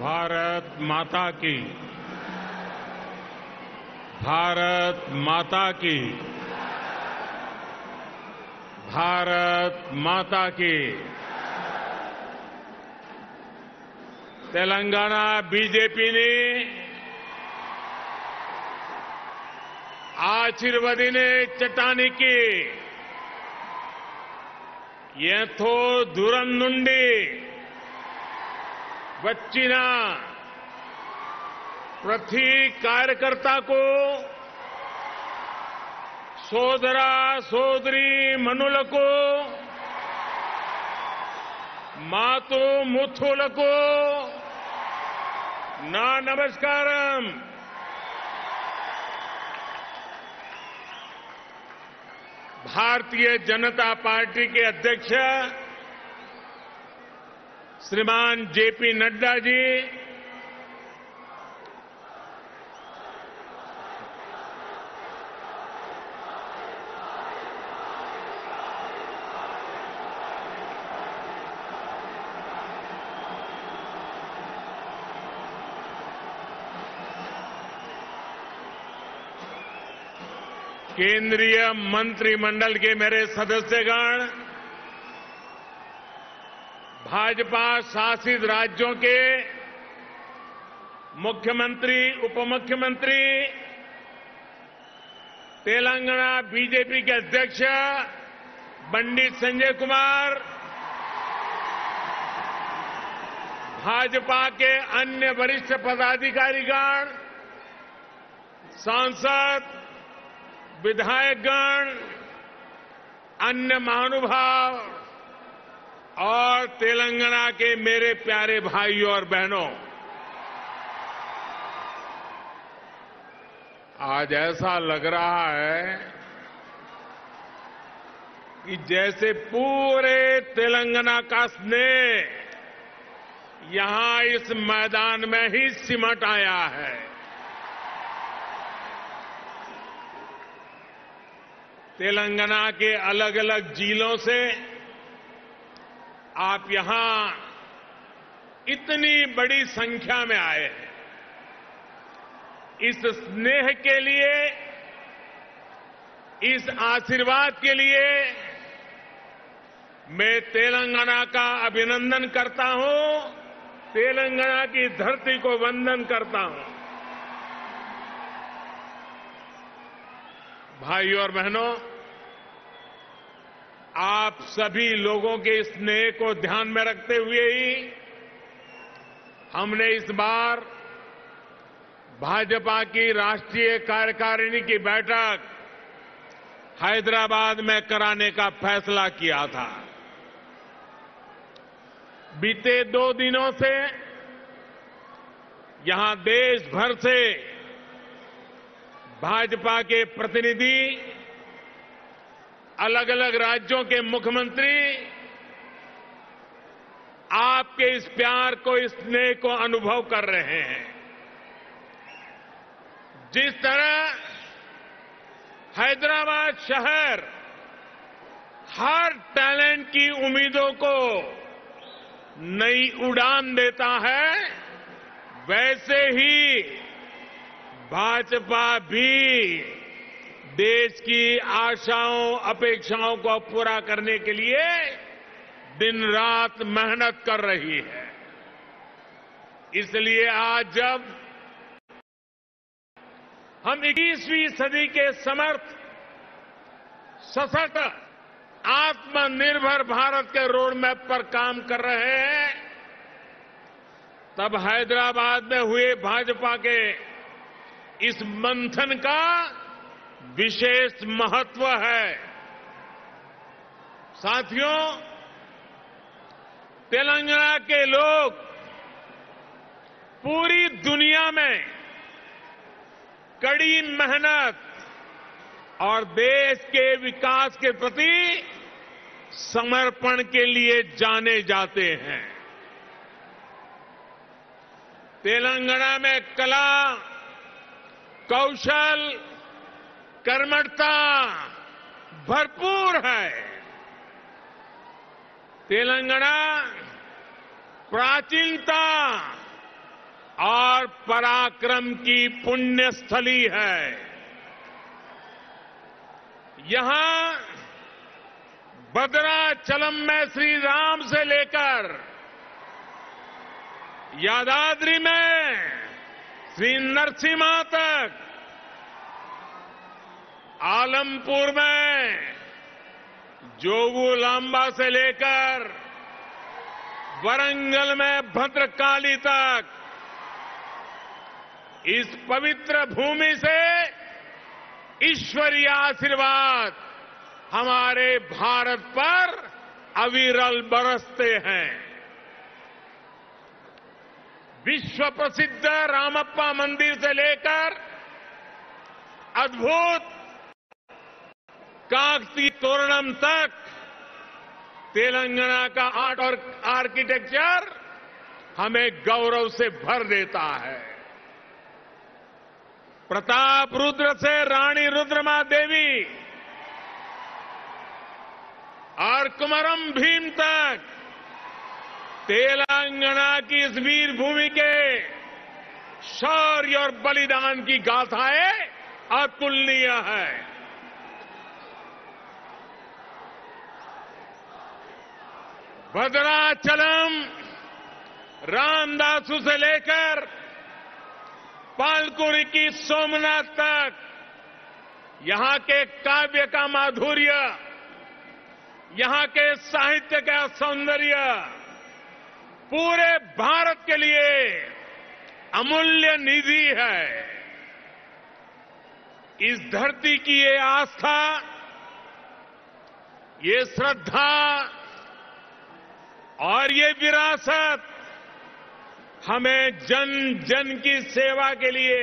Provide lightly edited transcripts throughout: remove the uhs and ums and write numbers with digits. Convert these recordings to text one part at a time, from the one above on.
भारत माता की। भारत माता की। भारत माता की। तेलंगाना बीजेपी ने आशीर्वादीने चट्टानिकी ఎంతో దూరం నుండి వచ్చిన ప్రతి కార్యకర్తకు సోదర సోదరి మనులకు మాతు ముత్తులకు నా నమస్కారం। भारतीय जनता पार्टी के अध्यक्ष श्रीमान जेपी नड्डा जी, केंद्रीय मंत्रिमंडल के मेरे सदस्यगण, भाजपा शासित राज्यों के मुख्यमंत्री, उपमुख्यमंत्री, तेलंगाना बीजेपी के अध्यक्ष पंडित संजय कुमार, भाजपा के अन्य वरिष्ठ पदाधिकारीगण, सांसद, विधायकगण, अन्य महानुभाव और तेलंगाना के मेरे प्यारे भाइयों और बहनों, आज ऐसा लग रहा है कि जैसे पूरे तेलंगाना का स्नेह यहां इस मैदान में ही सिमट आया है। तेलंगाना के अलग अलग जिलों से आप यहां इतनी बड़ी संख्या में आए हैं। इस स्नेह के लिए, इस आशीर्वाद के लिए मैं तेलंगाना का अभिनंदन करता हूं, तेलंगाना की धरती को वंदन करता हूं। भाइयों और बहनों, आप सभी लोगों के स्नेह को ध्यान में रखते हुए ही हमने इस बार भाजपा की राष्ट्रीय कार्यकारिणी की बैठक हैदराबाद में कराने का फैसला किया था। बीते 2 दिनों से यहां देश भर से भाजपा के प्रतिनिधि, अलग अलग राज्यों के मुख्यमंत्री आपके इस प्यार को, इस स्नेह को अनुभव कर रहे हैं। जिस तरह हैदराबाद शहर हर टैलेंट की उम्मीदों को नई उड़ान देता है, वैसे ही भाजपा भी देश की आशाओं, अपेक्षाओं को पूरा करने के लिए दिन रात मेहनत कर रही है। इसलिए आज जब हम 21वीं सदी के समर्थ, सशक्त, आत्मनिर्भर भारत के रोड मैप पर काम कर रहे हैं, तब हैदराबाद में हुए भाजपा के इस मंथन का विशेष महत्व है। साथियों, तेलंगाना के लोग पूरी दुनिया में कड़ी मेहनत और देश के विकास के प्रति समर्पण के लिए जाने जाते हैं। तेलंगाना में कला, कौशल, कर्मठता भरपूर है। तेलंगाना प्राचीनता और पराक्रम की पुण्य स्थली है। यहां भद्राचलम में श्री राम से लेकर यादाद्री में श्री नरसिम्हा तक, आलमपुर में जोगुलांबा से लेकर वरंगल में भद्रकाली तक, इस पवित्र भूमि से ईश्वरीय आशीर्वाद हमारे भारत पर अविरल बरसते हैं। विश्व प्रसिद्ध रामप्पा मंदिर से लेकर अद्भुत काकतीय तोरणम तक तेलंगाना का आर्ट और आर्किटेक्चर हमें गौरव से भर देता है। प्रताप रुद्र से रानी रुद्रमा देवी और कुमरम भीम तक तेलंगाना की इस वीर भूमि के शौर्य और बलिदान की गाथाएं अतुलनीय है। भद्राचलम रामदासु से लेकर पालकुरी की सोमनाथ तक यहां के काव्य का माधुर्य, यहां के साहित्य का सौंदर्य पूरे भारत के लिए अमूल्य निधि है। इस धरती की ये आस्था, ये श्रद्धा और ये विरासत हमें जन जन की सेवा के लिए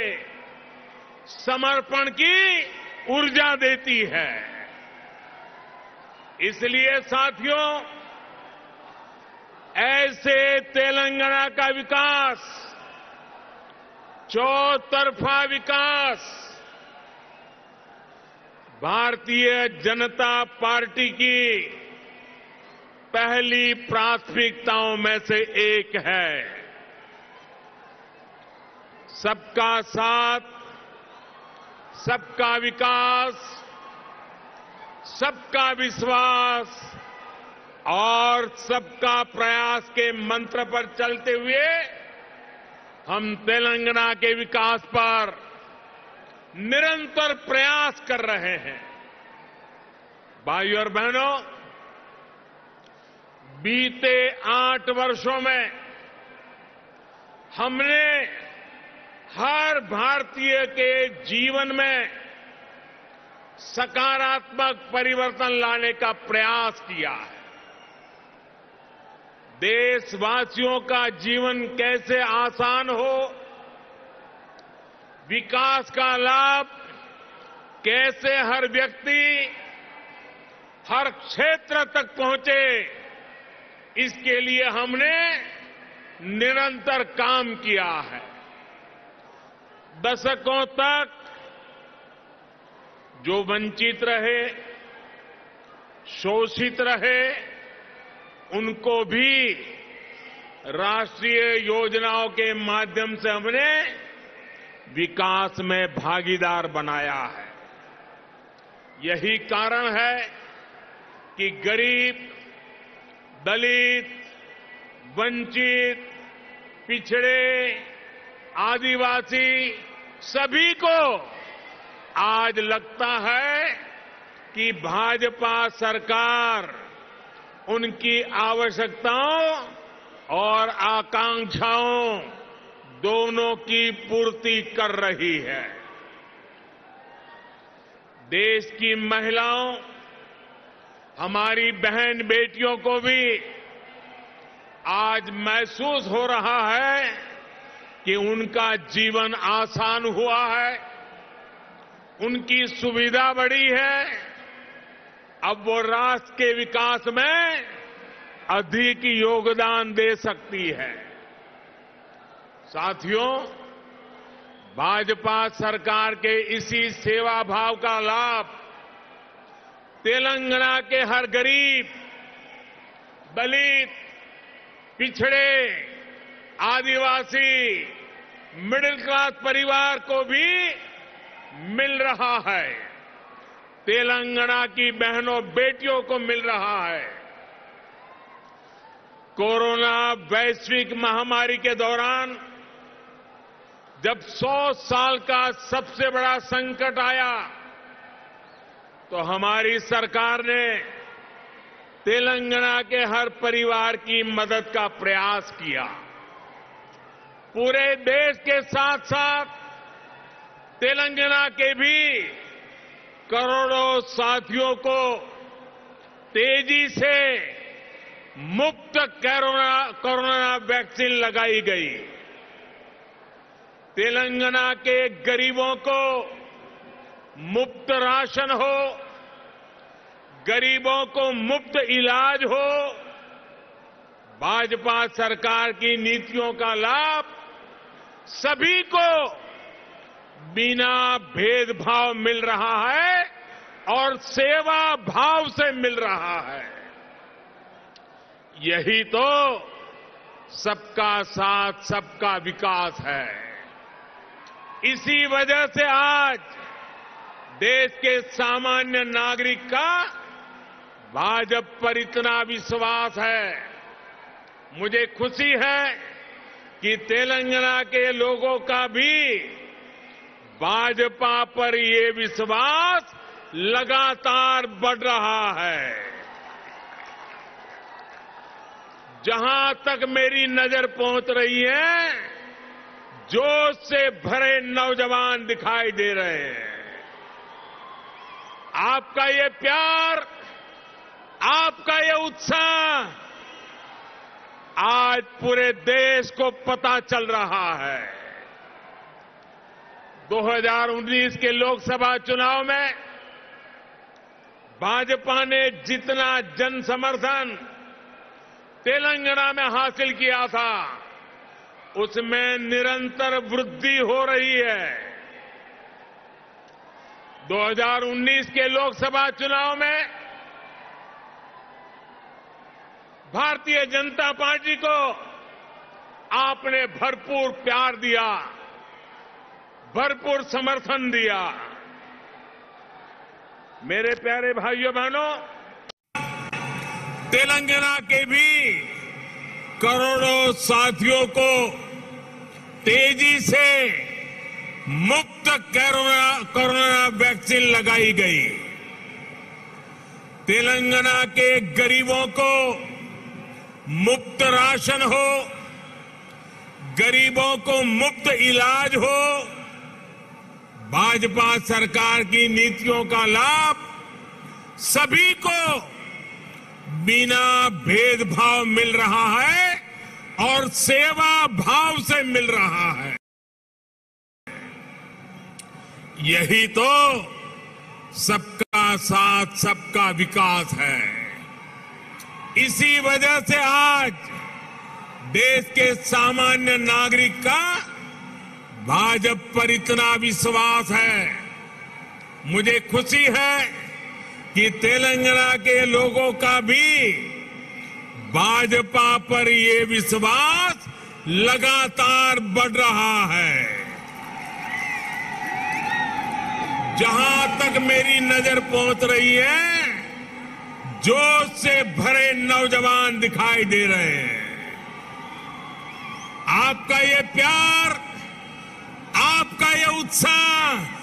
समर्पण की ऊर्जा देती है। इसलिए साथियों, ऐसे तेलंगाना का विकास, चौतरफा विकास भारतीय जनता पार्टी की पहली प्राथमिकताओं में से एक है। सबका साथ, सबका विकास, सबका विश्वास और सबका प्रयास के मंत्र पर चलते हुए हम तेलंगाना के विकास पर निरंतर प्रयास कर रहे हैं। भाइयों और बहनों, बीते 8 वर्षों में हमने हर भारतीय के जीवन में सकारात्मक परिवर्तन लाने का प्रयास किया है। देशवासियों का जीवन कैसे आसान हो, विकास का लाभ कैसे हर व्यक्ति, हर क्षेत्र तक पहुंचे, इसके लिए हमने निरंतर काम किया है। दशकों तक जो वंचित रहे, शोषित रहे, उनको भी राष्ट्रीय योजनाओं के माध्यम से हमने विकास में भागीदार बनाया है। यही कारण है कि गरीब, दलित, वंचित, पिछड़े, आदिवासी सभी को आज लगता है कि भाजपा सरकार उनकी आवश्यकताओं और आकांक्षाओं दोनों की पूर्ति कर रही है। देश की महिलाओं, हमारी बहन बेटियों को भी आज महसूस हो रहा है कि उनका जीवन आसान हुआ है, उनकी सुविधा बढ़ी है। अब वो राष्ट्र के विकास में अधिक योगदान दे सकती है। साथियों, भाजपा सरकार के इसी सेवा भाव का लाभ तेलंगाना के हर गरीब, दलित, पिछड़े, आदिवासी, मिडिल क्लास परिवार को भी मिल रहा है। तेलंगाना की बहनों बेटियों को मिल रहा है। कोरोना वैश्विक महामारी के दौरान जब 100 साल का सबसे बड़ा संकट आया तो हमारी सरकार ने तेलंगाना के हर परिवार की मदद का प्रयास किया। पूरे देश के साथ साथ तेलंगाना के भी करोड़ों साथियों को तेजी से मुफ्त कोरोना वैक्सीन लगाई गई। तेलंगाना के गरीबों को मुफ्त राशन हो, गरीबों को मुफ्त इलाज हो, भाजपा सरकार की नीतियों का लाभ सभी को बिना भेदभाव मिल रहा है और सेवा भाव से मिल रहा है। यही तो सबका साथ सबका विकास है। इसी वजह से आज देश के सामान्य नागरिक का भाजपा पर इतना विश्वास है। मुझे खुशी है कि तेलंगाना के लोगों का भी भाजपा पर ये विश्वास लगातार बढ़ रहा है। जहां तक मेरी नजर पहुंच रही है, जोश से भरे नौजवान दिखाई दे रहे हैं। आपका ये प्यार, आपका ये उत्साह आज पूरे देश को पता चल रहा है। 2019 के लोकसभा चुनाव में भाजपा ने जितना जन समर्थन तेलंगाना में हासिल किया था, उसमें निरंतर वृद्धि हो रही है। 2019 के लोकसभा चुनाव में भारतीय जनता पार्टी को आपने भरपूर प्यार दिया, भरपूर समर्थन दिया। मेरे प्यारे भाइयों बहनों, तेलंगाना के भी करोड़ों साथियों को तेजी से मुफ्त कोरोना वैक्सीन लगाई गई। तेलंगाना के गरीबों को मुफ्त राशन हो, गरीबों को मुफ्त इलाज हो, भाजपा सरकार की नीतियों का लाभ सभी को बिना भेदभाव मिल रहा है और सेवा भाव से मिल रहा है। यही तो सबका साथ सबका विकास है। इसी वजह से आज देश के सामान्य नागरिक का भाजपा पर इतना विश्वास है। मुझे खुशी है कि तेलंगाना के लोगों का भी भाजपा पर ये विश्वास लगातार बढ़ रहा है। जहां तक मेरी नजर पहुंच रही है, जोश से भरे नौजवान दिखाई दे रहे हैं। आपका ये प्यार, आपका ये उत्साह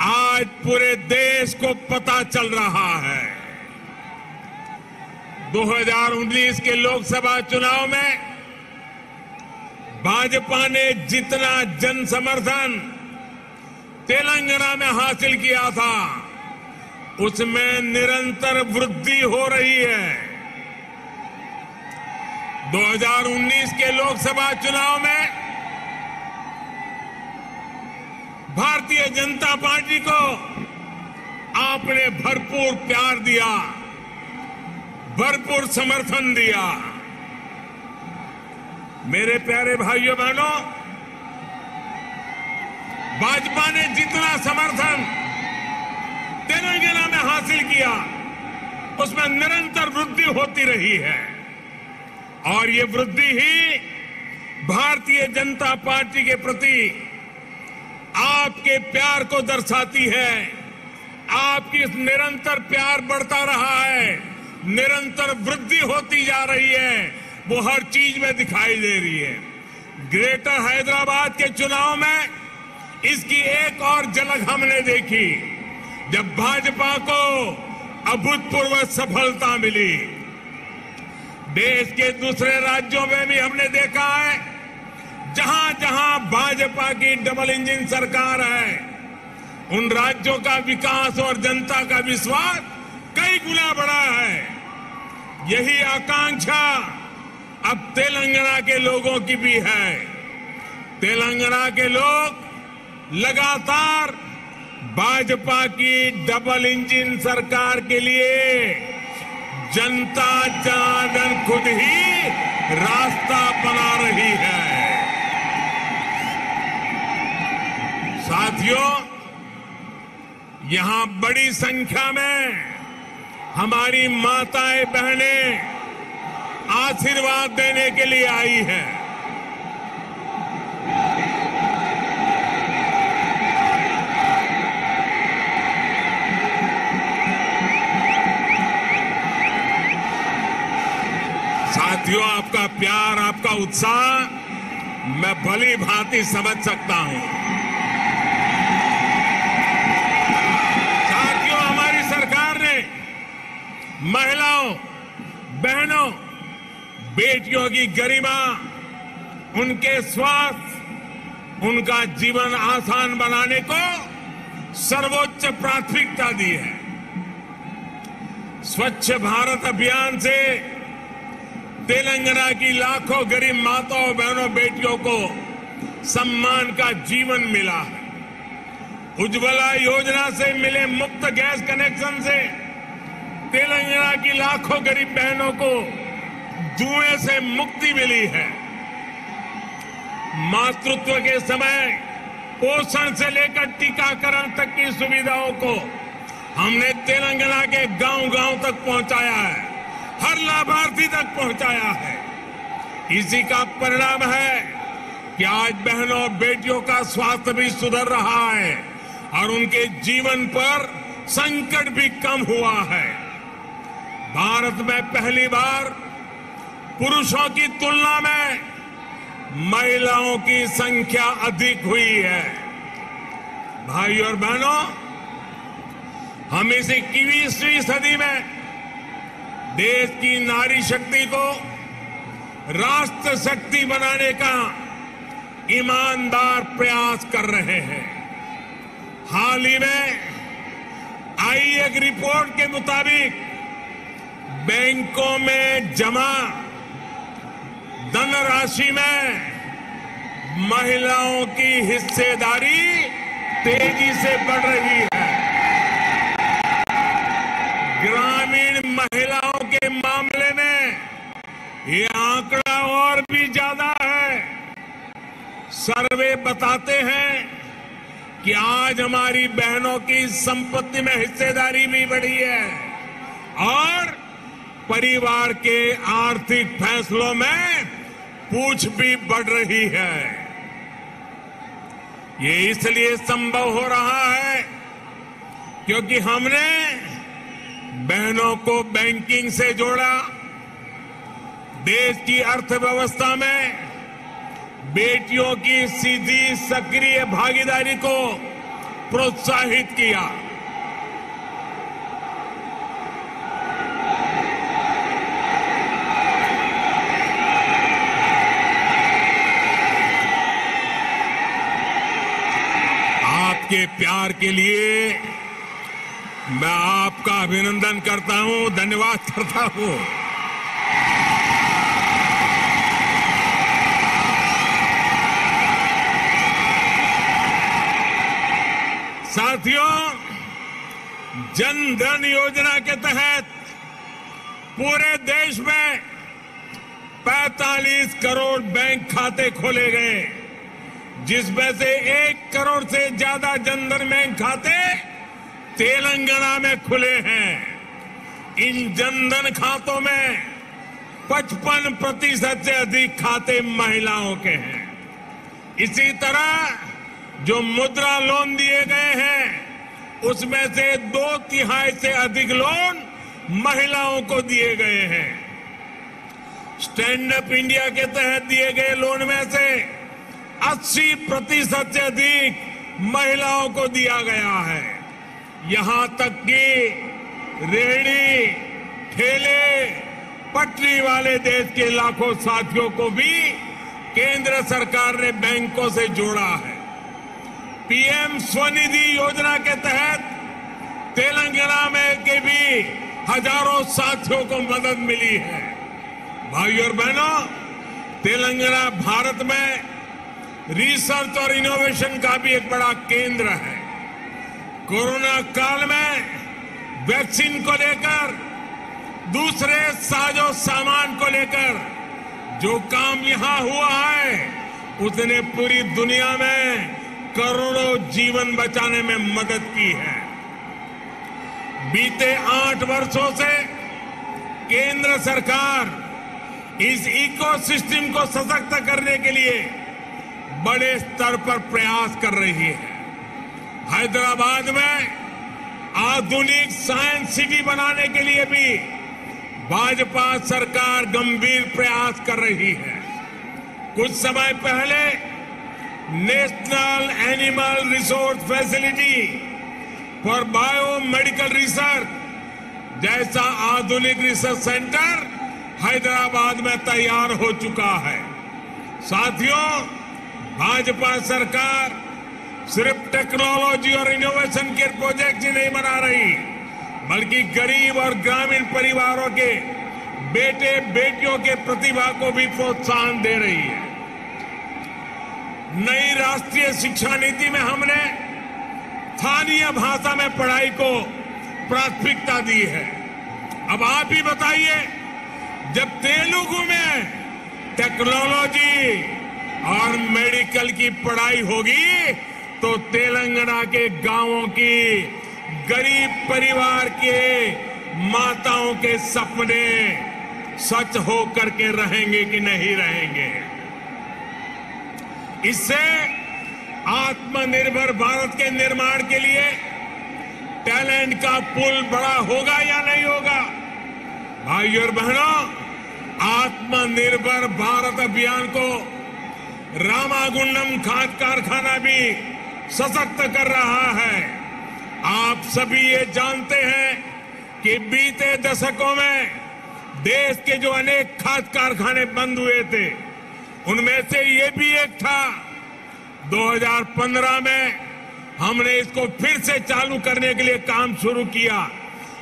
आज पूरे देश को पता चल रहा है। 2019 के लोकसभा चुनाव में भाजपा ने जितना जन समर्थन तेलंगाना में हासिल किया था, उसमें निरंतर वृद्धि हो रही है। 2019 के लोकसभा चुनाव में भारतीय जनता पार्टी को आपने भरपूर प्यार दिया, भरपूर समर्थन दिया। मेरे प्यारे भाइयों बहनों, भाजपा ने जितना समर्थन तेलंगाना में हासिल किया, उसमें निरंतर वृद्धि होती रही है और ये वृद्धि ही भारतीय जनता पार्टी के प्रति आपके प्यार को दर्शाती है। आपकी निरंतर प्यार बढ़ता रहा है, निरंतर वृद्धि होती जा रही है, वो हर चीज में दिखाई दे रही है। ग्रेटर हैदराबाद के चुनाव में इसकी एक और झलक हमने देखी, जब भाजपा को अभूतपूर्व सफलता मिली। देश के दूसरे राज्यों में भी हमने देखा है, जहां जहां भाजपा की डबल इंजन सरकार है, उन राज्यों का विकास और जनता का विश्वास कई गुना बढ़ा है। यही आकांक्षा अब तेलंगाना के लोगों की भी है। तेलंगाना के लोग लगातार भाजपा की डबल इंजन सरकार के लिए जनता जनार्दन खुद ही रास्ता बना रही है। साथियों, यहां बड़ी संख्या में हमारी माताएं बहनें आशीर्वाद देने के लिए आई हैं। साथियों, आपका प्यार, आपका उत्साह मैं भली भांति समझ सकता हूं। साथियों, हमारी सरकार ने महिलाओं, बहनों, बेटियों की गरिमा, उनके स्वास्थ्य, उनका जीवन आसान बनाने को सर्वोच्च प्राथमिकता दी है। स्वच्छ भारत अभियान से तेलंगाना की लाखों गरीब माताओं, बहनों, बेटियों को सम्मान का जीवन मिला है। उज्ज्वला योजना से मिले मुफ्त गैस कनेक्शन से तेलंगाना की लाखों गरीब बहनों को जुए से मुक्ति मिली है। मातृत्व के समय पोषण से लेकर टीकाकरण तक की सुविधाओं को हमने तेलंगाना के गांव-गांव तक पहुंचाया है, हर लाभार्थी तक पहुंचाया है। इसी का परिणाम है कि आज बहनों और बेटियों का स्वास्थ्य भी सुधर रहा है और उनके जीवन पर संकट भी कम हुआ है। भारत में पहली बार पुरुषों की तुलना में महिलाओं की संख्या अधिक हुई है। भाई और बहनों, हम इस 21वीं सदी में देश की नारी शक्ति को राष्ट्र शक्ति बनाने का ईमानदार प्रयास कर रहे हैं। हाल ही में आई एक रिपोर्ट के मुताबिक बैंकों में जमा धनराशि में महिलाओं की हिस्सेदारी तेजी से बढ़ रही है। ग्रामीण महिलाओं के मामले में ये आंकड़ा और भी ज्यादा है। सर्वे बताते हैं कि आज हमारी बहनों की संपत्ति में हिस्सेदारी भी बढ़ी है और परिवार के आर्थिक फैसलों में पूछ भी बढ़ रही है। ये इसलिए संभव हो रहा है क्योंकि हमने बहनों को बैंकिंग से जोड़ा, देश की अर्थव्यवस्था में बेटियों की सीधी सक्रिय भागीदारी को प्रोत्साहित किया। आपके प्यार के लिए मैं आपका अभिनंदन करता हूं, धन्यवाद करता हूं। साथियों, जन धन योजना के तहत पूरे देश में 45 करोड़ बैंक खाते खोले गए, जिसमें से 1 करोड़ से ज्यादा जनधन बैंक खाते तेलंगाना में खुले हैं। इन जनधन खातों में 55% से अधिक खाते महिलाओं के हैं। इसी तरह जो मुद्रा लोन दिए गए हैं उसमें से 2/3 से अधिक लोन महिलाओं को दिए गए हैं। स्टैंड अप इंडिया के तहत दिए गए लोन में से 80% से अधिक महिलाओं को दिया गया है। यहां तक कि रेहड़ी, ठेले, पटरी वाले देश के लाखों साथियों को भी केंद्र सरकार ने बैंकों से जोड़ा है। पीएम स्वनिधि योजना के तहत तेलंगाना में के भी हजारों साथियों को मदद मिली है। भाइयों और बहनों, तेलंगाना भारत में रिसर्च और इनोवेशन का भी एक बड़ा केंद्र है। कोरोना काल में वैक्सीन को लेकर, दूसरे साजो सामान को लेकर जो काम यहां हुआ है उसने पूरी दुनिया में करोड़ों जीवन बचाने में मदद की है। बीते 8 वर्षों से केंद्र सरकार इस इकोसिस्टम को सशक्त करने के लिए बड़े स्तर पर प्रयास कर रही है। हैदराबाद में आधुनिक साइंस सिटी बनाने के लिए भी भाजपा सरकार गंभीर प्रयास कर रही है। कुछ समय पहले national animal resource facility for biomedical research जैसा आधुनिक रिसर्च सेंटर हैदराबाद में तैयार हो चुका है। साथियों, भाजपा सरकार सिर्फ टेक्नोलॉजी और इनोवेशन के प्रोजेक्ट ही नहीं बना रही, बल्कि गरीब और ग्रामीण परिवारों के बेटे बेटियों के प्रतिभा को भी प्रोत्साहन दे रही है। नई राष्ट्रीय शिक्षा नीति में हमने स्थानीय भाषा में पढ़ाई को प्राथमिकता दी है। अब आप ही बताइए, जब तेलुगु में टेक्नोलॉजी और मेडिकल की पढ़ाई होगी तो तेलंगाना के गांवों की गरीब परिवार के माताओं के सपने सच हो करके रहेंगे कि नहीं रहेंगे। इससे आत्मनिर्भर भारत के निर्माण के लिए टैलेंट का पुल बड़ा होगा या नहीं होगा? भाइयों और बहनों, आत्मनिर्भर भारत अभियान को रामागुंडम खाद कारखाना भी सशक्त कर रहा है। आप सभी ये जानते हैं कि बीते दशकों में देश के जो अनेक खाद कारखाने बंद हुए थे उनमें से ये भी एक था। 2015 में हमने इसको फिर से चालू करने के लिए काम शुरू किया।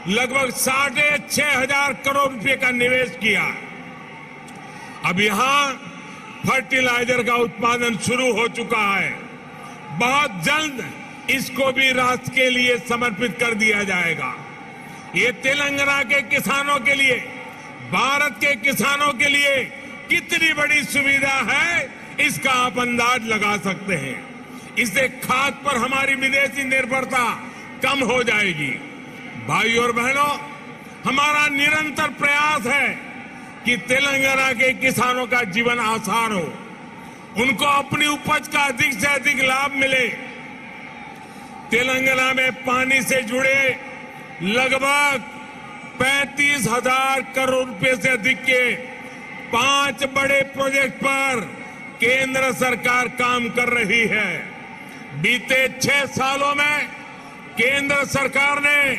लगभग 6,500 करोड़ रुपए का निवेश किया। अब यहां फर्टिलाइजर का उत्पादन शुरू हो चुका है। बहुत जल्द इसको भी राष्ट्र के लिए समर्पित कर दिया जाएगा। ये तेलंगाना के किसानों के लिए, भारत के किसानों के लिए कितनी बड़ी सुविधा है, इसका आप अंदाज लगा सकते हैं। इससे खाद पर हमारी विदेशी निर्भरता कम हो जाएगी। भाइयों और बहनों, हमारा निरंतर प्रयास है कि तेलंगाना के किसानों का जीवन आसान हो, उनको अपनी उपज का अधिक से अधिक लाभ मिले। तेलंगाना में पानी से जुड़े लगभग 35,000 करोड़ रुपए से अधिक के 5 बड़े प्रोजेक्ट पर केंद्र सरकार काम कर रही है। बीते 6 सालों में केंद्र सरकार ने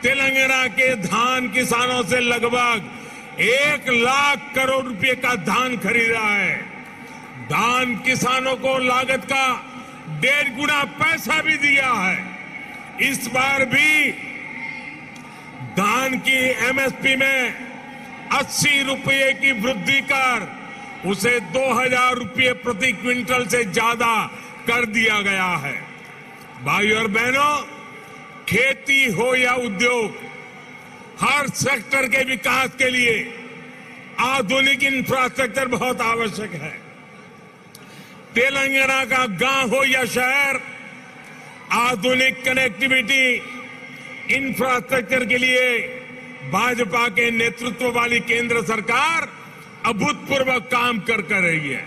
तेलंगाना के धान किसानों से लगभग 1 लाख करोड़ रुपए का धान खरीदा है। धान किसानों को लागत का 1.5 गुना पैसा भी दिया है। इस बार भी धान की एमएसपी में 80 रुपये की वृद्धि कर उसे 2,000 रुपये प्रति क्विंटल से ज्यादा कर दिया गया है। भाइयों और बहनों, खेती हो या उद्योग, हर सेक्टर के विकास के लिए आधुनिक इंफ्रास्ट्रक्चर बहुत आवश्यक है। तेलंगाना का गांव हो या शहर, आधुनिक कनेक्टिविटी इंफ्रास्ट्रक्चर के लिए भाजपा के नेतृत्व वाली केंद्र सरकार अभूतपूर्व काम कर रही है।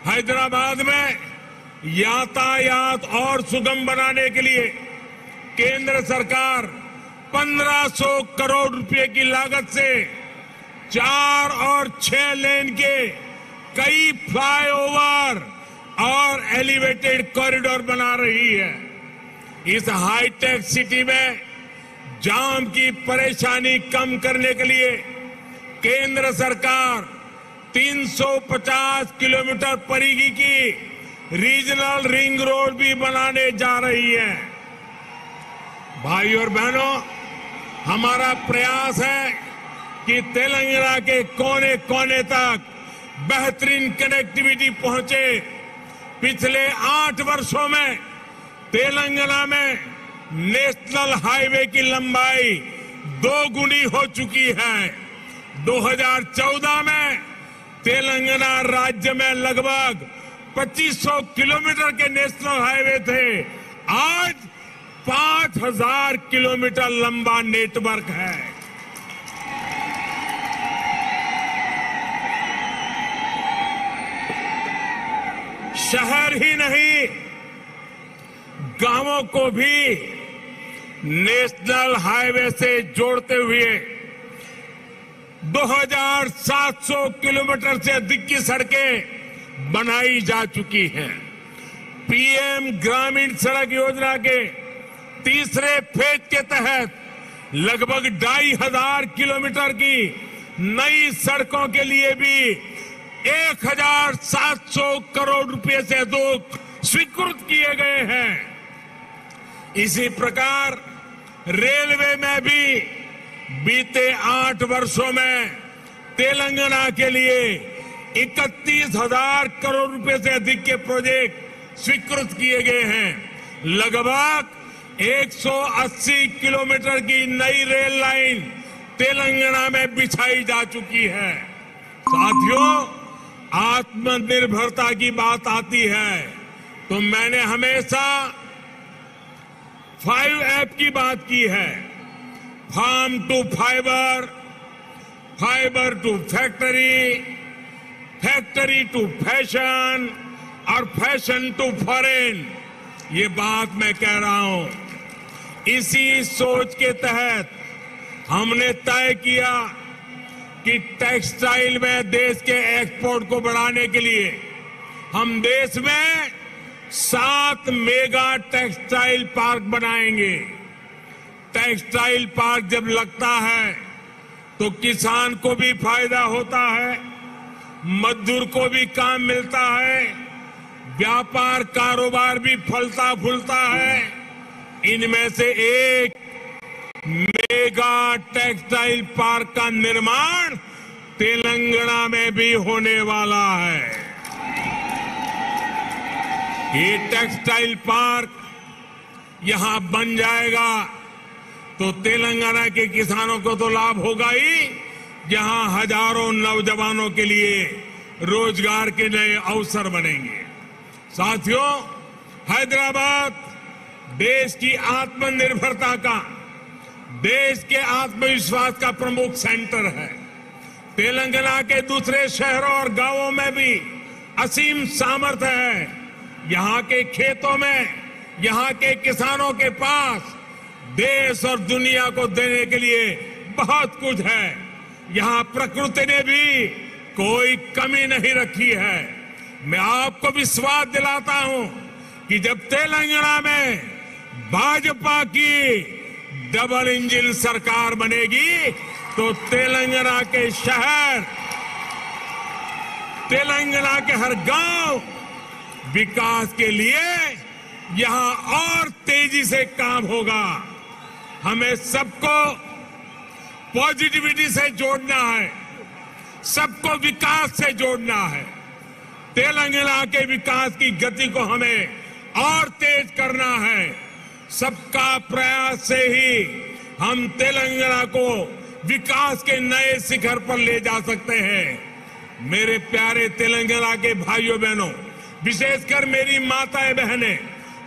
हैदराबाद में यातायात और सुगम बनाने के लिए केंद्र सरकार 1500 करोड़ रुपए की लागत से 4 और 6 लेन के कई फ्लाईओवर और एलिवेटेड कॉरिडोर बना रही है। इस हाईटेक सिटी में जाम की परेशानी कम करने के लिए केंद्र सरकार 350 किलोमीटर परिधि की रीजनल रिंग रोड भी बनाने जा रही है। भाइयों और बहनों, हमारा प्रयास है कि तेलंगाना के कोने कोने तक बेहतरीन कनेक्टिविटी पहुंचे। पिछले 8 वर्षों में तेलंगाना में नेशनल हाईवे की लंबाई 2 गुनी हो चुकी है। 2014 में तेलंगाना राज्य में लगभग 2500 किलोमीटर के नेशनल हाईवे थे। आज 5000 किलोमीटर लंबा नेटवर्क है। शहर ही नहीं, गांवों को भी नेशनल हाईवे से जोड़ते हुए 2700 किलोमीटर से अधिक की सड़कें बनाई जा चुकी हैं। पीएम ग्रामीण सड़क योजना के तीसरे फेज के तहत लगभग 2500 किलोमीटर की नई सड़कों के लिए भी 1700 करोड़ रुपए से अधिक स्वीकृत किए गए हैं। इसी प्रकार रेलवे में भी बीते 8 वर्षों में तेलंगाना के लिए 31,000 करोड़ रुपए से अधिक के प्रोजेक्ट स्वीकृत किए गए हैं। लगभग 180 किलोमीटर की नई रेल लाइन तेलंगाना में बिछाई जा चुकी है। साथियों, आत्मनिर्भरता की बात आती है तो मैंने हमेशा 5 की बात की है। Farm to fibre, fibre to factory, factory to fashion और फैशन टू फॉरेन। ये बात मैं कह रहा हूं। इसी सोच के तहत हमने तय किया कि टेक्सटाइल में देश के एक्सपोर्ट को बढ़ाने के लिए हम देश में 7 मेगा टेक्सटाइल पार्क बनाएंगे। टेक्सटाइल पार्क जब लगता है तो किसान को भी फायदा होता है, मजदूर को भी काम मिलता है, व्यापार कारोबार भी फलता फूलता है। इनमें से एक मेगा टेक्सटाइल पार्क का निर्माण तेलंगाना में भी होने वाला है। ये टेक्सटाइल पार्क यहां बन जाएगा तो तेलंगाना के किसानों को तो लाभ होगा ही, जहां हजारों नौजवानों के लिए रोजगार के नए अवसर बनेंगे। साथियों, हैदराबाद देश की आत्मनिर्भरता का, देश के आत्मविश्वास का प्रमुख सेंटर है। तेलंगाना के दूसरे शहरों और गांवों में भी असीम सामर्थ्य है। यहां के खेतों में, यहां के किसानों के पास देश और दुनिया को देने के लिए बहुत कुछ है। यहां प्रकृति ने भी कोई कमी नहीं रखी है। मैं आपको विश्वास दिलाता हूं कि जब तेलंगाना में भाजपा की डबल इंजन सरकार बनेगी तो तेलंगाना के शहर, तेलंगाना के हर गांव विकास के लिए यहां और तेजी से काम होगा। हमें सबको पॉजिटिविटी से जोड़ना है, सबको विकास से जोड़ना है। तेलंगाना के विकास की गति को हमें और तेज करना है। सबका प्रयास से ही हम तेलंगाना को विकास के नए शिखर पर ले जा सकते हैं। मेरे प्यारे तेलंगाना के भाइयों बहनों, विशेषकर मेरी माताएं बहनें,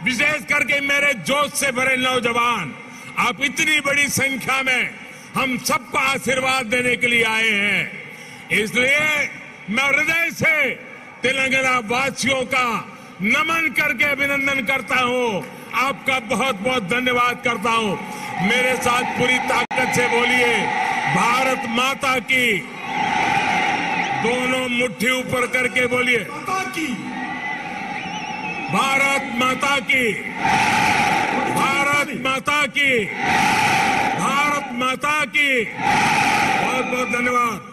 विशेष करके मेरे जोश से भरे नौजवान, आप इतनी बड़ी संख्या में हम सबको आशीर्वाद देने के लिए आए हैं। इसलिए मैं हृदय से तेलंगाना वासियों का नमन करके अभिनंदन करता हूं। आपका बहुत बहुत धन्यवाद करता हूं। मेरे साथ पूरी ताकत से बोलिए, भारत माता की। दोनों मुट्ठी ऊपर करके बोलिए, माता की, भारत माता की, भारत माता की, भारत माता की। बहुत बहुत धन्यवाद।